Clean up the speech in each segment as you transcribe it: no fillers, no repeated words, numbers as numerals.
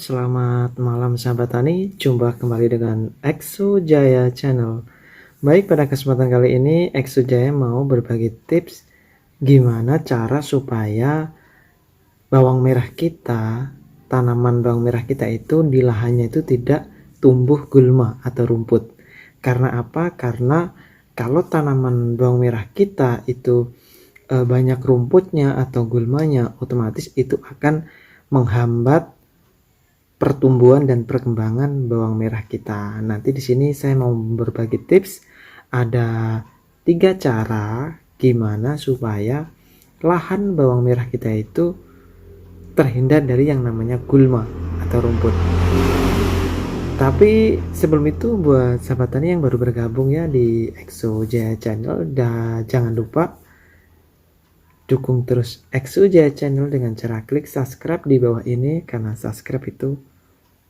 selamat malam sahabat tani. Jumpa kembali dengan Exo Jaya Channel. Baik, pada kesempatan kali ini Exo Jaya mau berbagi tips gimana cara supaya bawang merah kita, tanaman bawang merah kita itu di lahannya itu tidak tumbuh gulma atau rumput. Karena apa? Karena kalau tanaman bawang merah kita itu banyak rumputnya atau gulmanya, otomatis itu akan menghambat pertumbuhan dan perkembangan bawang merah kita. Nanti di sini saya mau berbagi tips, ada 3 cara gimana supaya lahan bawang merah kita itu terhindar dari yang namanya gulma atau rumput. Tapi sebelum itu, buat sahabat tani yang baru bergabung ya di Exo Jaya Channel, jangan lupa dukung terus Exo Jaya Channel dengan cara klik subscribe di bawah ini, karena subscribe itu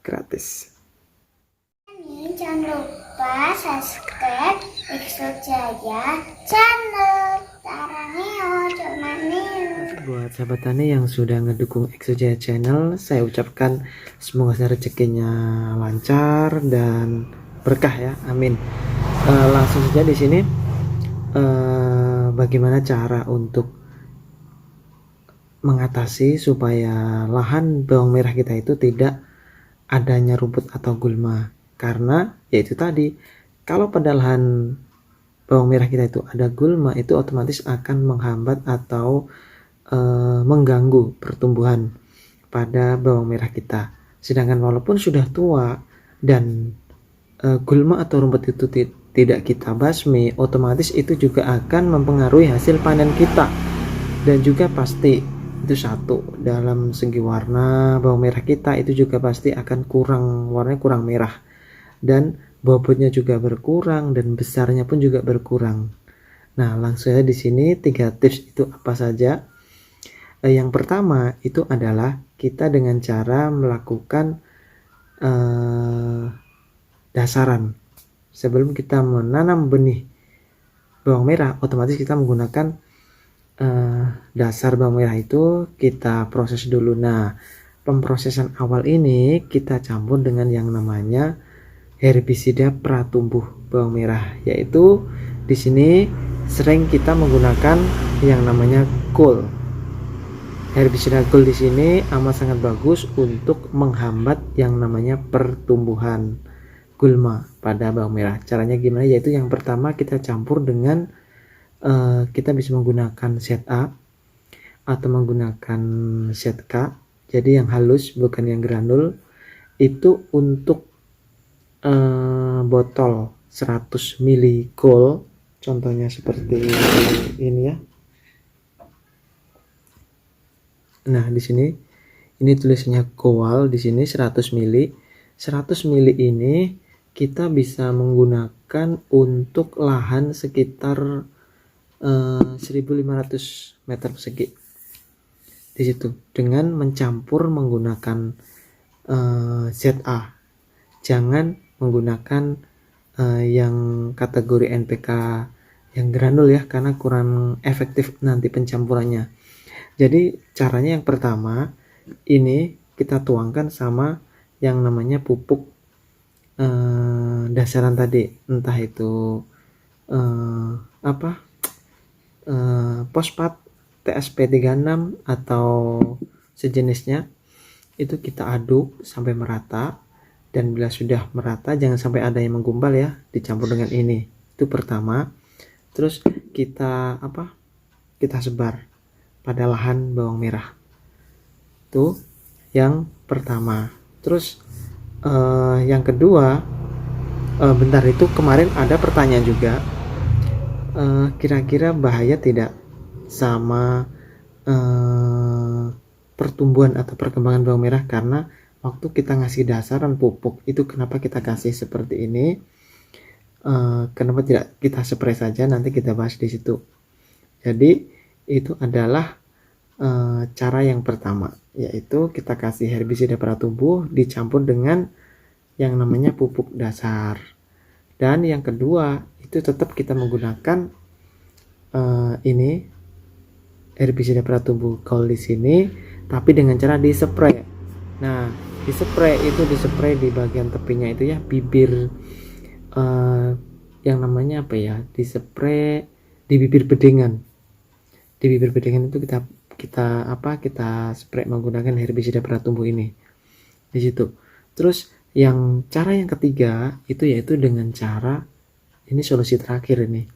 gratis. Jangan lupa subscribe Exo Jaya Channel. Buat sahabat tani yang sudah ngedukung Exo Jaya Channel, saya ucapkan semoga rezekinya lancar dan berkah ya, amin. Langsung saja di sini, bagaimana cara untuk mengatasi supaya lahan bawang merah kita itu tidak adanya rumput atau gulma. Karena yaitu tadi, kalau pada lahan bawang merah kita itu ada gulma, itu otomatis akan menghambat atau mengganggu pertumbuhan pada bawang merah kita. Sedangkan walaupun sudah tua dan gulma atau rumput itu tidak kita basmi, otomatis itu juga akan mempengaruhi hasil panen kita. Dan juga pasti itu satu, dalam segi warna bawang merah kita itu juga pasti akan warnanya kurang merah, dan bobotnya juga berkurang dan besarnya pun juga berkurang. Nah, langsung saja di sini 3 tips itu apa saja. Yang pertama itu adalah kita dengan cara melakukan dasaran. Sebelum kita menanam benih bawang merah, otomatis kita menggunakan dasar bawang merah itu kita proses dulu. Nah, pemprosesan awal ini kita campur dengan yang namanya herbisida pratumbuh bawang merah, yaitu di sini sering kita menggunakan yang namanya Gold. Herbisida Gold di sini amat sangat bagus untuk menghambat yang namanya pertumbuhan gulma pada bawang merah. Caranya gimana? Yaitu yang pertama kita campur dengan kita bisa menggunakan set A atau menggunakan set K, jadi yang halus bukan yang granul. Itu untuk botol 100 ml Gold, contohnya seperti ini ya. Nah, di sini ini tulisannya Gold, di sini 100 ml. 100 ml ini kita bisa menggunakan untuk lahan sekitar 1500 meter persegi di situ, dengan mencampur menggunakan ZA. Jangan menggunakan yang kategori NPK yang granul ya, karena kurang efektif nanti pencampurannya. Jadi caranya yang pertama ini kita tuangkan sama yang namanya pupuk dasaran tadi, entah itu fosfat, TSP 36 atau sejenisnya. Itu kita aduk sampai merata, dan bila sudah merata jangan sampai ada yang menggumpal ya, dicampur dengan ini. Itu pertama. Terus kita kita sebar pada lahan bawang merah. Itu yang pertama. Terus yang kedua, bentar, itu kemarin ada pertanyaan juga, kira-kira bahaya tidak sama pertumbuhan atau perkembangan bawang merah karena waktu kita ngasih dasaran pupuk itu, kenapa kita kasih seperti ini, kenapa tidak kita spray saja? Nanti kita bahas di situ. Jadi itu adalah cara yang pertama, yaitu kita kasih herbisida pratumbuh dicampur dengan yang namanya pupuk dasar. Dan yang kedua itu tetap kita menggunakan ini herbisida pratumbuh Gold di sini, tapi dengan cara di spray. Nah, Disprei di bagian tepinya itu ya, bibir yang namanya apa ya, disprei di bibir bedengan. Di bibir bedengan itu kita spray menggunakan herbisida pratumbuh ini di situ. Terus cara yang ketiga itu yaitu dengan cara, ini solusi terakhir ini.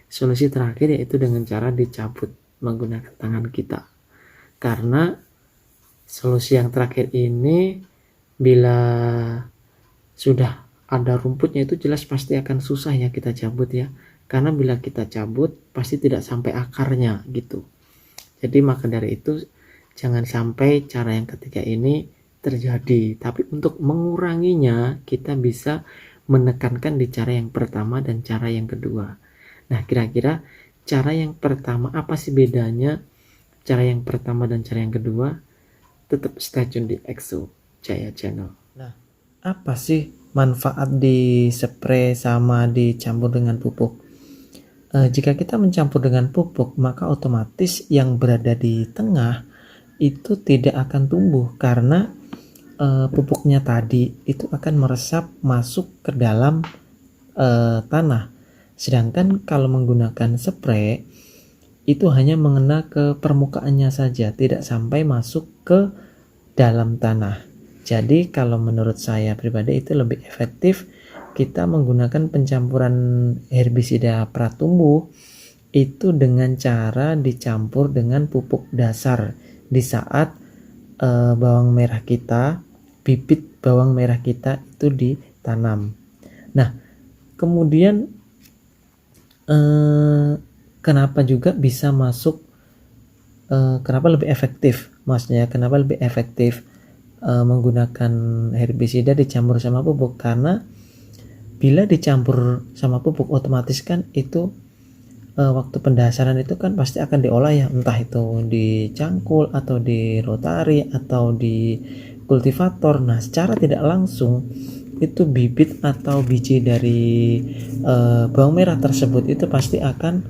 Solusi terakhir yaitu dengan cara dicabut menggunakan tangan kita. Karena solusi yang terakhir ini bila sudah ada rumputnya itu jelas pasti akan susah ya kita cabut ya. Karena bila kita cabut pasti tidak sampai akarnya gitu. Jadi maka dari itu jangan sampai cara yang ketiga ini terjadi. Tapi untuk menguranginya kita bisa menekankan di cara yang pertama dan cara yang kedua. Nah, kira-kira cara yang pertama apa sih bedanya cara yang pertama dan cara yang kedua? Tetap stay tune di Exo Jaya Channel. Nah, apa sih manfaat di spray sama dicampur dengan pupuk? Jika kita mencampur dengan pupuk, maka otomatis yang berada di tengah itu tidak akan tumbuh karena pupuknya tadi itu akan meresap masuk ke dalam tanah. Sedangkan kalau menggunakan spray itu hanya mengena ke permukaannya saja, tidak sampai masuk ke dalam tanah. Jadi kalau menurut saya pribadi itu lebih efektif kita menggunakan pencampuran herbisida pratumbuh itu dengan cara dicampur dengan pupuk dasar di saat bibit bawang merah kita itu ditanam. Nah, kemudian kenapa juga bisa masuk, kenapa lebih efektif, maksudnya kenapa lebih efektif menggunakan herbisida dicampur sama pupuk? Karena bila dicampur sama pupuk otomatis kan itu waktu pendasaran itu kan pasti akan diolah ya, entah itu di cangkul atau di rotari atau di kultivator. Nah, secara tidak langsung itu bibit atau biji dari bawang merah tersebut itu pasti akan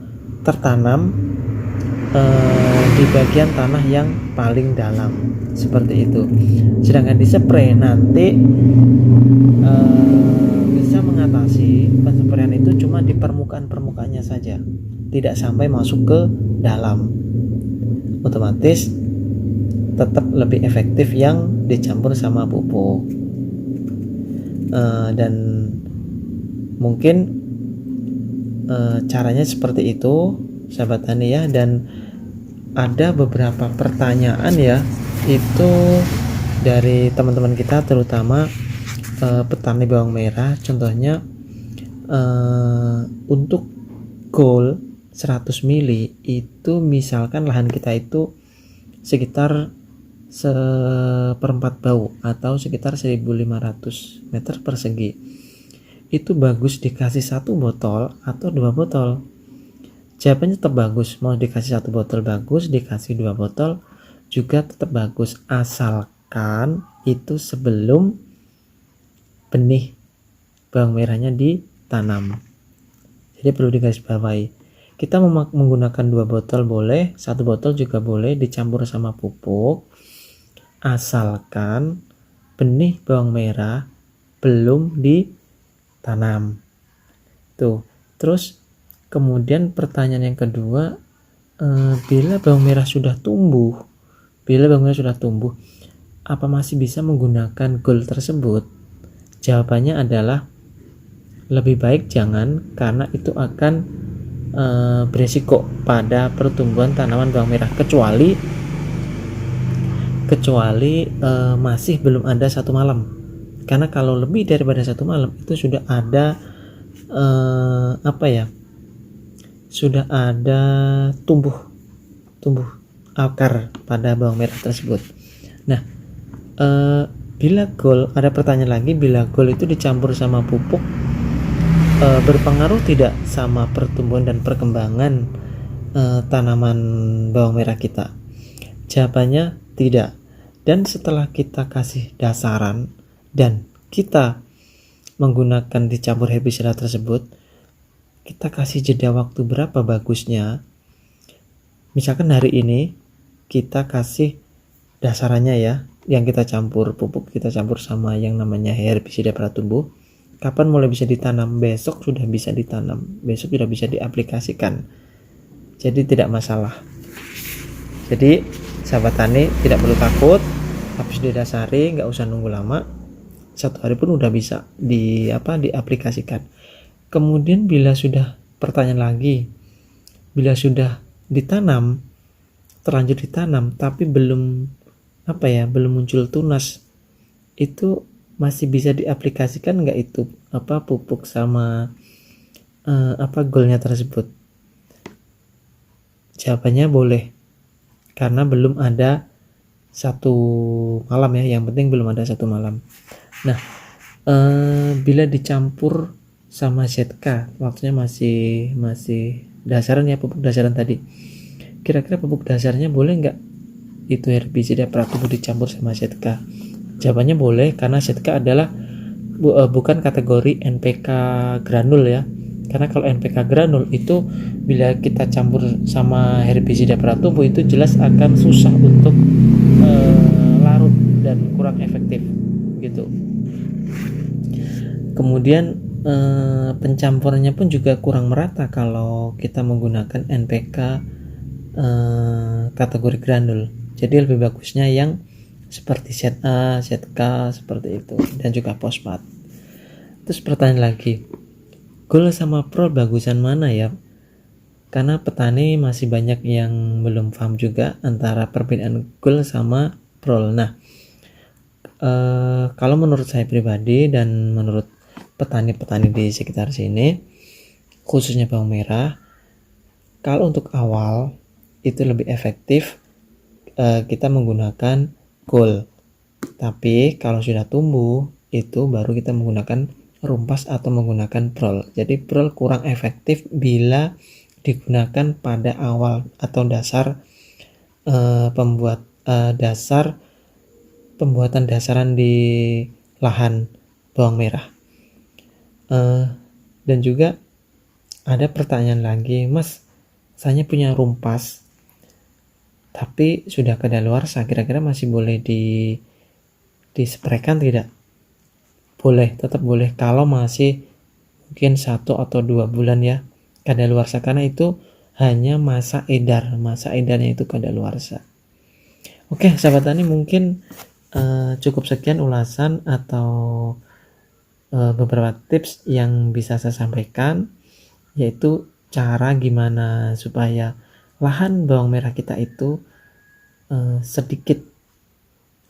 tertanam di bagian tanah yang paling dalam seperti itu. Sedangkan di spray nanti bisa mengatasi pensprayan itu cuma di permukaannya saja, tidak sampai masuk ke dalam. Otomatis tetap lebih efektif yang dicampur sama pupuk. Dan mungkin caranya seperti itu sahabat tani ya. Dan ada beberapa pertanyaan ya itu dari teman-teman kita, terutama petani bawang merah. Contohnya untuk goal 100 mili itu misalkan lahan kita itu sekitar seperempat bau atau sekitar 1500 meter persegi. Itu bagus dikasih 1 botol atau 2 botol? Jawabannya tetap bagus. Mau dikasih 1 botol bagus, dikasih 2 botol juga tetap bagus, asalkan itu sebelum benih bawang merahnya ditanam. Jadi perlu digarisbawahi, kita menggunakan 2 botol boleh, 1 botol juga boleh dicampur sama pupuk, asalkan benih bawang merah belum ditanam. Tuh. Terus kemudian pertanyaan yang kedua, bila bawang merah sudah tumbuh, apa masih bisa menggunakan gol tersebut? Jawabannya adalah lebih baik jangan, karena itu akan beresiko pada pertumbuhan tanaman bawang merah, kecuali masih belum ada 1 malam. Karena kalau lebih daripada 1 malam itu sudah ada sudah ada tumbuh akar pada bawang merah tersebut. Nah, bila gol, ada pertanyaan lagi, bila gol itu dicampur sama pupuk berpengaruh tidak sama pertumbuhan dan perkembangan tanaman bawang merah kita? Jawabannya tidak. Dan setelah kita kasih dasaran dan kita menggunakan dicampur herbisida tersebut, kita kasih jeda waktu berapa bagusnya. Misalkan hari ini kita kasih dasarannya ya, yang kita campur, pupuk kita campur sama yang namanya herbisida pratumbuh, kapan mulai bisa ditanam? Besok sudah bisa ditanam, besok sudah bisa diaplikasikan, jadi tidak masalah. Jadi sahabat tani tidak perlu takut, habis didasari nggak usah nunggu lama, 1 hari pun udah bisa diaplikasikan. Kemudian bila sudah, pertanyaan lagi, bila sudah ditanam, terlanjur ditanam tapi belum muncul tunas, itu masih bisa diaplikasikan nggak itu pupuk sama golnya tersebut? Jawabannya boleh, karena belum ada 1 malam ya, yang penting belum ada 1 malam. Nah, bila dicampur sama ZK, waktunya masih dasaran ya, pupuk dasaran tadi, kira-kira pupuk dasarnya boleh nggak itu herbisida pratumbuh dicampur sama ZK? Jawabannya boleh, karena ZK adalah bukan kategori NPK granul ya. Karena kalau NPK granul itu bila kita campur sama herbisida pratumbuh itu jelas akan susah untuk larut dan kurang efektif gitu. Kemudian pencampurannya pun juga kurang merata kalau kita menggunakan NPK kategori granul. Jadi lebih bagusnya yang seperti ZA, ZK seperti itu, dan juga fosfat. Terus pertanyaan lagi, gol sama prol bagusan mana ya? Karena petani masih banyak yang belum paham juga antara perbedaan gol sama prol. Nah, kalau menurut saya pribadi dan menurut petani-petani di sekitar sini, khususnya bawang merah, kalau untuk awal itu lebih efektif kita menggunakan gol. Tapi kalau sudah tumbuh itu baru kita menggunakan rumpas atau menggunakan prol. Jadi prol kurang efektif bila digunakan pada awal atau dasar pembuatan dasaran di lahan bawang merah. Dan juga ada pertanyaan lagi, Mas, saya punya rumpas tapi sudah kadaluarsa, kira-kira masih boleh dispraykan tidak? Boleh, tetap boleh kalau masih mungkin 1 atau 2 bulan ya kadaluarsa, karena itu hanya masa edarnya itu kadaluarsa. Oke sahabat tani, mungkin cukup sekian ulasan atau beberapa tips yang bisa saya sampaikan, yaitu cara gimana supaya lahan bawang merah kita itu sedikit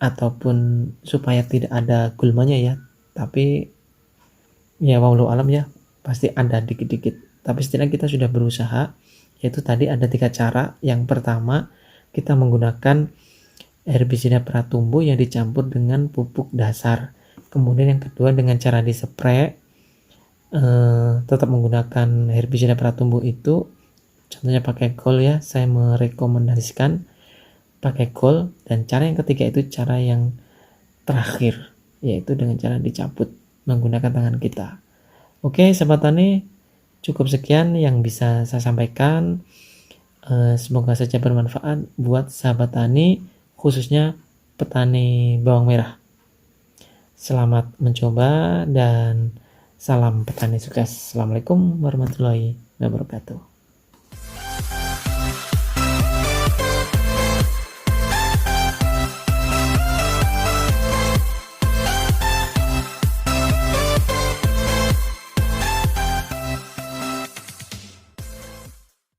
ataupun supaya tidak ada gulmanya ya, tapi ya wallahu alam ya, pasti ada dikit-dikit, tapi setidaknya kita sudah berusaha. Yaitu tadi ada 3 cara. Yang pertama, kita menggunakan herbisida pratumbuh yang dicampur dengan pupuk dasar. Kemudian yang kedua, dengan cara dispray tetap menggunakan herbisida pratumbuh itu, contohnya pakai gol ya, saya merekomendasikan pakai gol. Dan cara yang ketiga itu cara yang terakhir, yaitu dengan cara dicabut menggunakan tangan kita. Oke sahabat tani, cukup sekian yang bisa saya sampaikan. Semoga saja bermanfaat buat sahabat tani, khususnya petani bawang merah. Selamat mencoba dan salam petani sukses. Assalamualaikum warahmatullahi wabarakatuh.